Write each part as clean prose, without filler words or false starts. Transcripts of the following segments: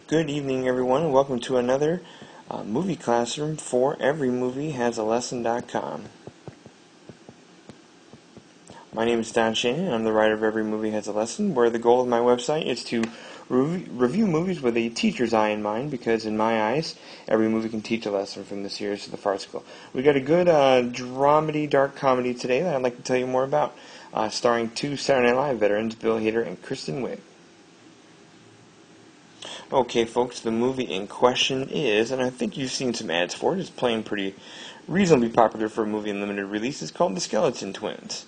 Good evening, everyone. Welcome to another movie classroom for everymoviehasalesson.com. My name is Don Shanahan, and I'm the writer of Every Movie Has a Lesson, where the goal of my website is to review movies with a teacher's eye in mind, because in my eyes, every movie can teach a lesson from the series to the farcical. We got a good dramedy, dark comedy today that I'd like to tell you more about, starring two Saturday Night Live veterans, Bill Hader and Kristen Wiig. Okay, folks, the movie in question is, and I think you've seen some ads for it, it's playing pretty reasonably popular for a movie in limited release. It's called The Skeleton Twins.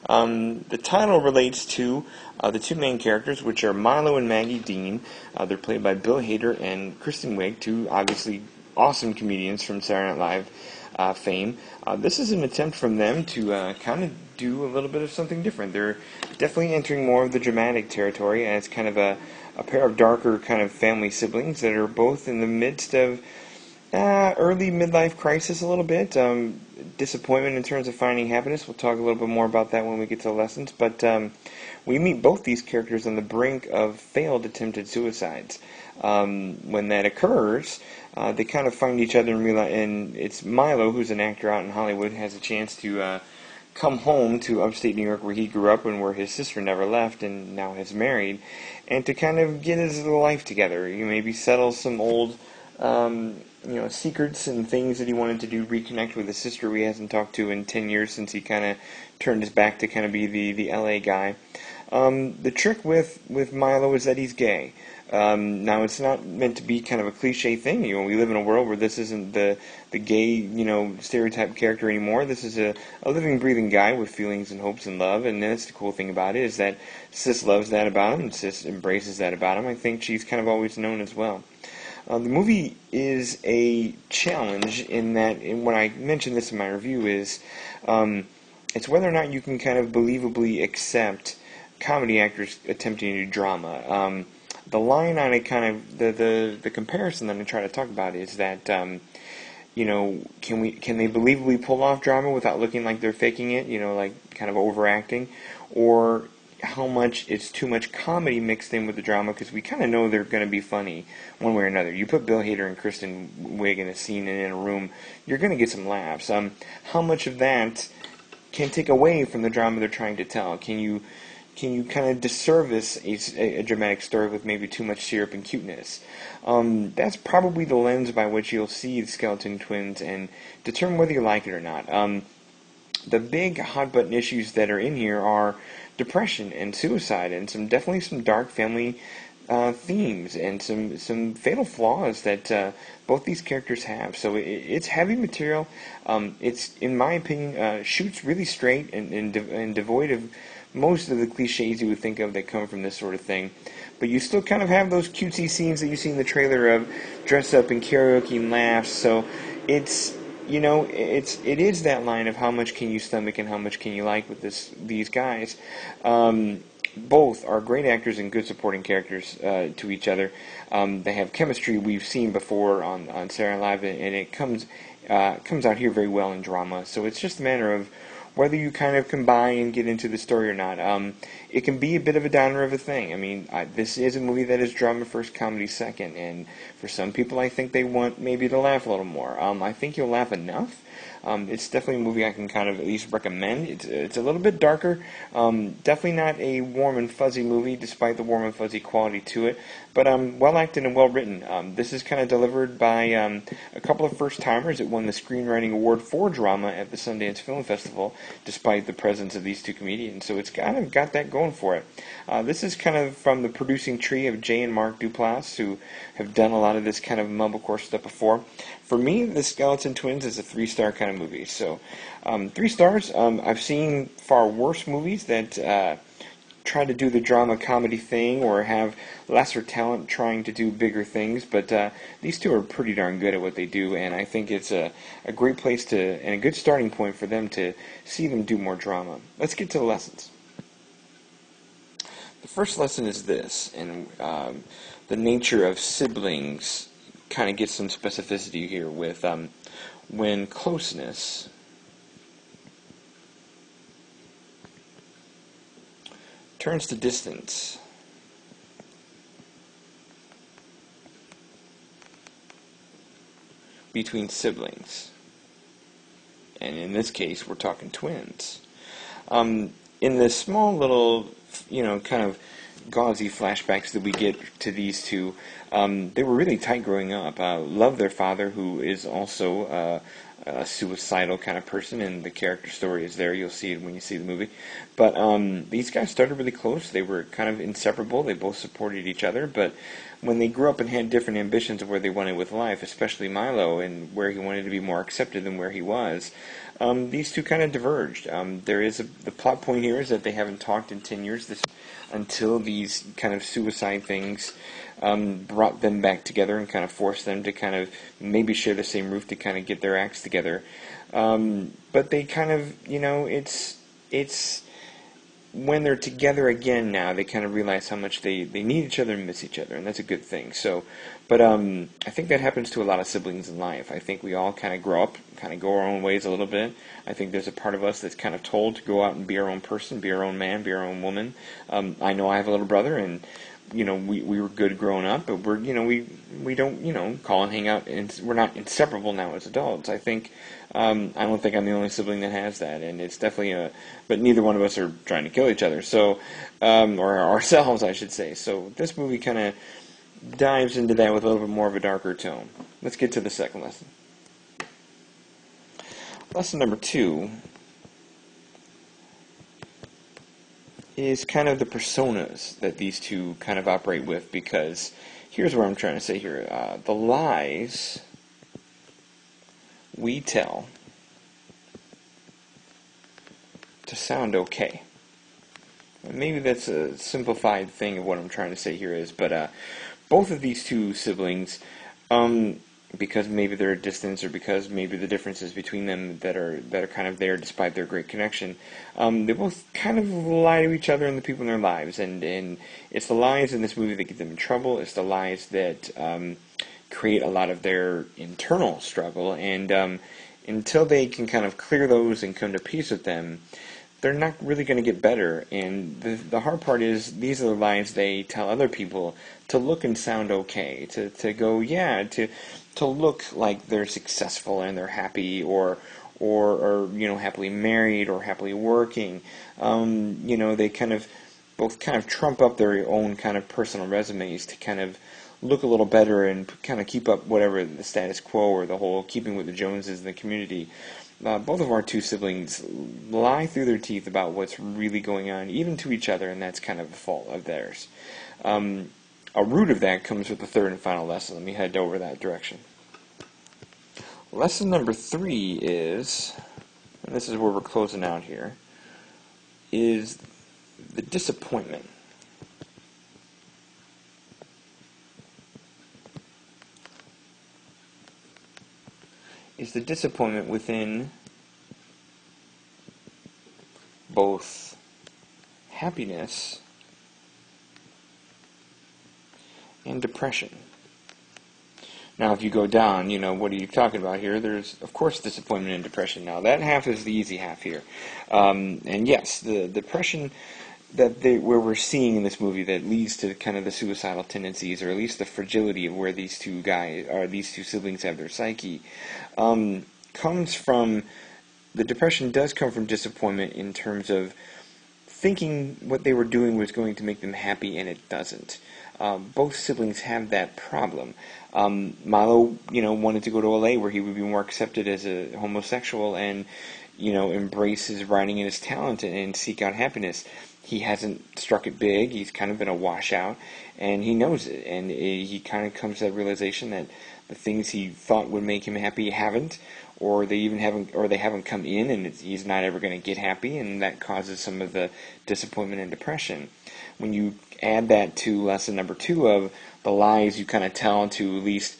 The title relates to the two main characters, which are Milo and Maggie Dean. They're played by Bill Hader and Kristen Wiig, two obviously awesome comedians from Saturday Night Live fame. This is an attempt from them to kind of do a little bit of something different. They're definitely entering more of the dramatic territory, and it's kind of a pair of darker kind of family siblings that are both in the midst of early midlife crisis a little bit. Disappointment in terms of finding happiness. We'll talk a little bit more about that when we get to the lessons. But we meet both these characters on the brink of failed attempted suicides. When that occurs, they kind of find each other and it's Milo, who's an actor out in Hollywood, has a chance to come home to upstate New York, where he grew up and where his sister never left and now has married, and to kind of get his life together. You maybe settle some old secrets and things that he wanted to do, reconnect with his sister who he hasn't talked to in 10 years since he kind of turned his back to kind of be the LA guy. The trick with Milo is that he's gay. Now, it's not meant to be kind of a cliche thing. We live in a world where this isn't the gay, stereotype character anymore. This is a living, breathing guy with feelings and hopes and love, and that's the cool thing about it, is that Sis loves that about him, and Sis embraces that about him. I think she's kind of always known as well. The movie is a challenge in that, and when I mentioned this in my review, is it's whether or not you can kind of believably accept comedy actors attempting to do drama. The line on it, kind of the comparison that I try to talk about is that can they believably pull off drama without looking like they're faking it, like kind of overacting, or how much it's too much comedy mixed in with the drama, because we kind of know they're going to be funny one way or another. You put Bill Hader and Kristen Wiig in a scene and in a room, you're going to get some laughs. How much of that can take away from the drama they're trying to tell? Can you kind of disservice a dramatic story with maybe too much syrup and cuteness? That's probably the lens by which you'll see the Skeleton Twins and determine whether you like it or not. The big hot-button issues that are in here are depression and suicide, and definitely some dark family themes, and some fatal flaws that both these characters have. So it's heavy material. It's, in my opinion, shoots really straight and devoid of most of the cliches you would think of that come from this sort of thing. But you still kind of have those cutesy scenes that you see in the trailer of dress up and karaoke and laughs. So it is that line of how much can you stomach and how much can you like with these guys. Both are great actors and good supporting characters to each other. They have chemistry we've seen before on Saturday Night Live, and it comes out here very well in drama. So it's just a matter of whether you kind of combine and get into the story or not. It can be a bit of a downer of a thing. I mean, this is a movie that is drama first, comedy second, and for some people I think they want maybe to laugh a little more. I think you'll laugh enough. It's definitely a movie I can kind of at least recommend. It's a little bit darker. Definitely not a warm and fuzzy movie, despite the warm and fuzzy quality to it. But well acted and well written. This is kind of delivered by a couple of first timers. It won the Screenwriting Award for Drama at the Sundance Film Festival, despite the presence of these two comedians. So it's kind of got that going for it. This is kind of from the producing tree of Jay and Mark Duplass, who have done a lot of this kind of mumblecore stuff before. For me, The Skeleton Twins is a 3-star kind of movie. So 3 stars. I've seen far worse movies that try to do the drama comedy thing or have lesser talent trying to do bigger things, but these two are pretty darn good at what they do, and I think it's a great place and a good starting point for them to see them do more drama. Let's get to the lessons. The first lesson is this, and the nature of siblings kind of gets some specificity here with when closeness turns to distance, between siblings. And in this case, we're talking twins. In the small little, kind of gauzy flashbacks that we get to these two, they were really tight growing up. Love their father, who is also a suicidal kind of person, and the character story is there. You'll see it when you see the movie. But these guys started really close. They were kind of inseparable. They both supported each other, but when they grew up and had different ambitions of where they wanted with life, especially Milo, and where he wanted to be more accepted than where he was, these two kind of diverged. The plot point here is that they haven't talked in 10 years until these kind of suicide things brought them back together and kind of forced them to kind of maybe share the same roof to kind of get their acts together. But they kind of, it's when they're together again now, they kind of realize how much they need each other and miss each other, and that's a good thing. So, but I think that happens to a lot of siblings in life. I think we all kind of grow up, kind of go our own ways a little bit. I think there's a part of us that's kind of told to go out and be our own person, be our own man, be our own woman. I know I have a little brother, and we were good growing up, but we don't call and hang out, and we're not inseparable now as adults. I think I don't think I'm the only sibling that has that, and it's definitely but neither one of us are trying to kill each other, so or ourselves, I should say. So this movie kind of dives into that with a little bit more of a darker tone. Let's get to the second lesson. Lesson number 2 is kind of the personas that these two kind of operate with, because here's what I'm trying to say here. The lies we tell to sound okay. Maybe that's a simplified thing of what I'm trying to say here is, but both of these two siblings, because maybe they're at distance, or because maybe the differences between them that are kind of there despite their great connection, they both kind of lie to each other and the people in their lives, and it's the lies in this movie that get them in trouble. It's the lies that create a lot of their internal struggle, and until they can kind of clear those and come to peace with them, they're not really going to get better. And the hard part is, these are the lies they tell other people to look and sound okay, to go, yeah, to look like they're successful and they're happy, or happily married or happily working. They kind of both kind of trump up their own kind of personal resumes to kind of look a little better and kind of keep up whatever the status quo, or the whole keeping with the Joneses in the community. Both of our two siblings lie through their teeth about what's really going on, even to each other, and that's kind of a fault of theirs. A root of that comes with the third and final lesson. Let me head over that direction. Lesson number 3 is, and this is where we're closing out here, is the disappointment. Is the disappointment within both happiness and depression. Now, if you go down, what are you talking about here? There's, of course, disappointment and depression. Now, that half is the easy half here. And yes, the depression where we're seeing in this movie that leads to kind of the suicidal tendencies, or at least the fragility of where these two siblings have their psyche, comes from, the depression does come from disappointment in terms of thinking what they were doing was going to make them happy, and it doesn't. Both siblings have that problem. Milo, wanted to go to LA where he would be more accepted as a homosexual and, embrace his writing and his talent and seek out happiness. He hasn't struck it big. He's kind of been a washout, and he knows it. And he kind of comes to that realization that the things he thought would make him happy haven't, or they haven't come in, and he's not ever going to get happy, and that causes some of the disappointment and depression. When you add that to lesson number 2 of the lies you kind of tell to at least,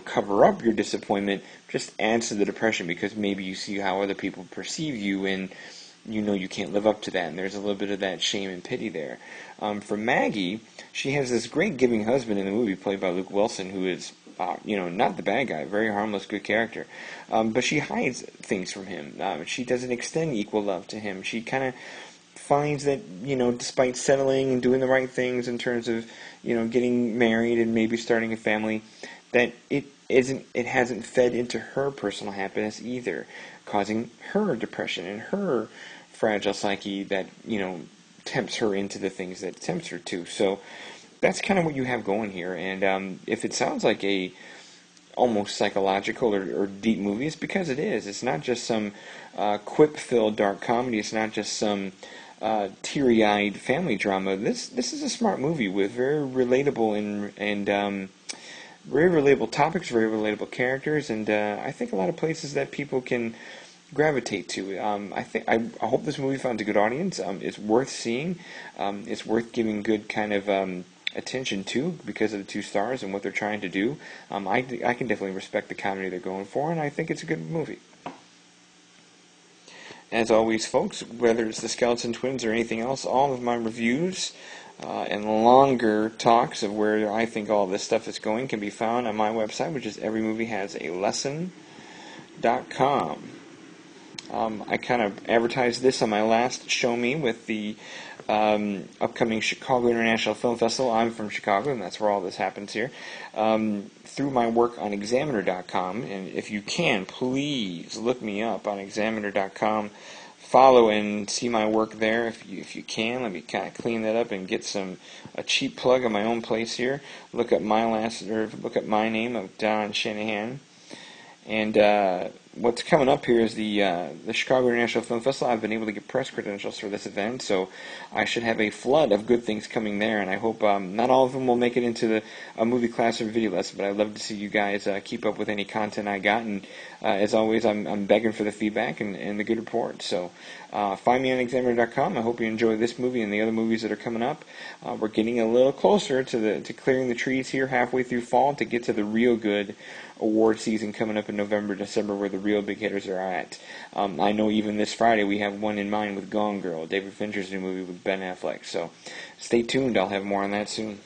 cover up your disappointment, just adds to the depression, because maybe you see how other people perceive you, and you can't live up to that, and there's a little bit of that shame and pity there. For Maggie, she has this great giving husband in the movie, played by Luke Wilson, who is, not the bad guy, very harmless, good character, but she hides things from him. She doesn't extend equal love to him. She kind of finds that, despite settling and doing the right things in terms of, getting married and maybe starting a family, that it hasn't fed into her personal happiness either, causing her depression and her fragile psyche that, tempts her into the things that tempts her to. So that's kind of what you have going here. And if it sounds like a almost psychological or deep movie, it's because it is. It's not just some quip-filled dark comedy. It's not just some teary-eyed family drama. This is a smart movie with very relatable and very relatable topics, very relatable characters, and I think a lot of places that people can gravitate to. I hope this movie finds a good audience. It's worth seeing. It's worth giving good kind of attention to because of the 2 stars and what they're trying to do. I can definitely respect the comedy they're going for, and I think it's a good movie. As always, folks, whether it's the Skeleton Twins or anything else, all of my reviews and longer talks of where I think all this stuff is going can be found on my website, which is everymoviehasalesson.com. I kind of advertised this on my last ShowMe with the upcoming Chicago International Film Festival. I'm from Chicago, and that's where all this happens here. Through my work on Examiner.com, and if you can, please look me up on Examiner.com. Follow and see my work there if you can. Let me kind of clean that up and get a cheap plug on my own place here. Look up my name of Don Shanahan. And what's coming up here is the Chicago International Film Festival. I've been able to get press credentials for this event, so I should have a flood of good things coming there, and I hope not all of them will make it into a movie class or video lesson, but I'd love to see you guys keep up with any content I got, and as always, I'm begging for the feedback and the good reports. So find me on Examiner.com. I hope you enjoy this movie and the other movies that are coming up. We're getting a little closer to clearing the trees here halfway through fall to get to the real good award season coming up in November, December, where the real big hitters are at. I know even this Friday we have one in mind with Gone Girl, David Fincher's new movie with Ben Affleck. So stay tuned. I'll have more on that soon.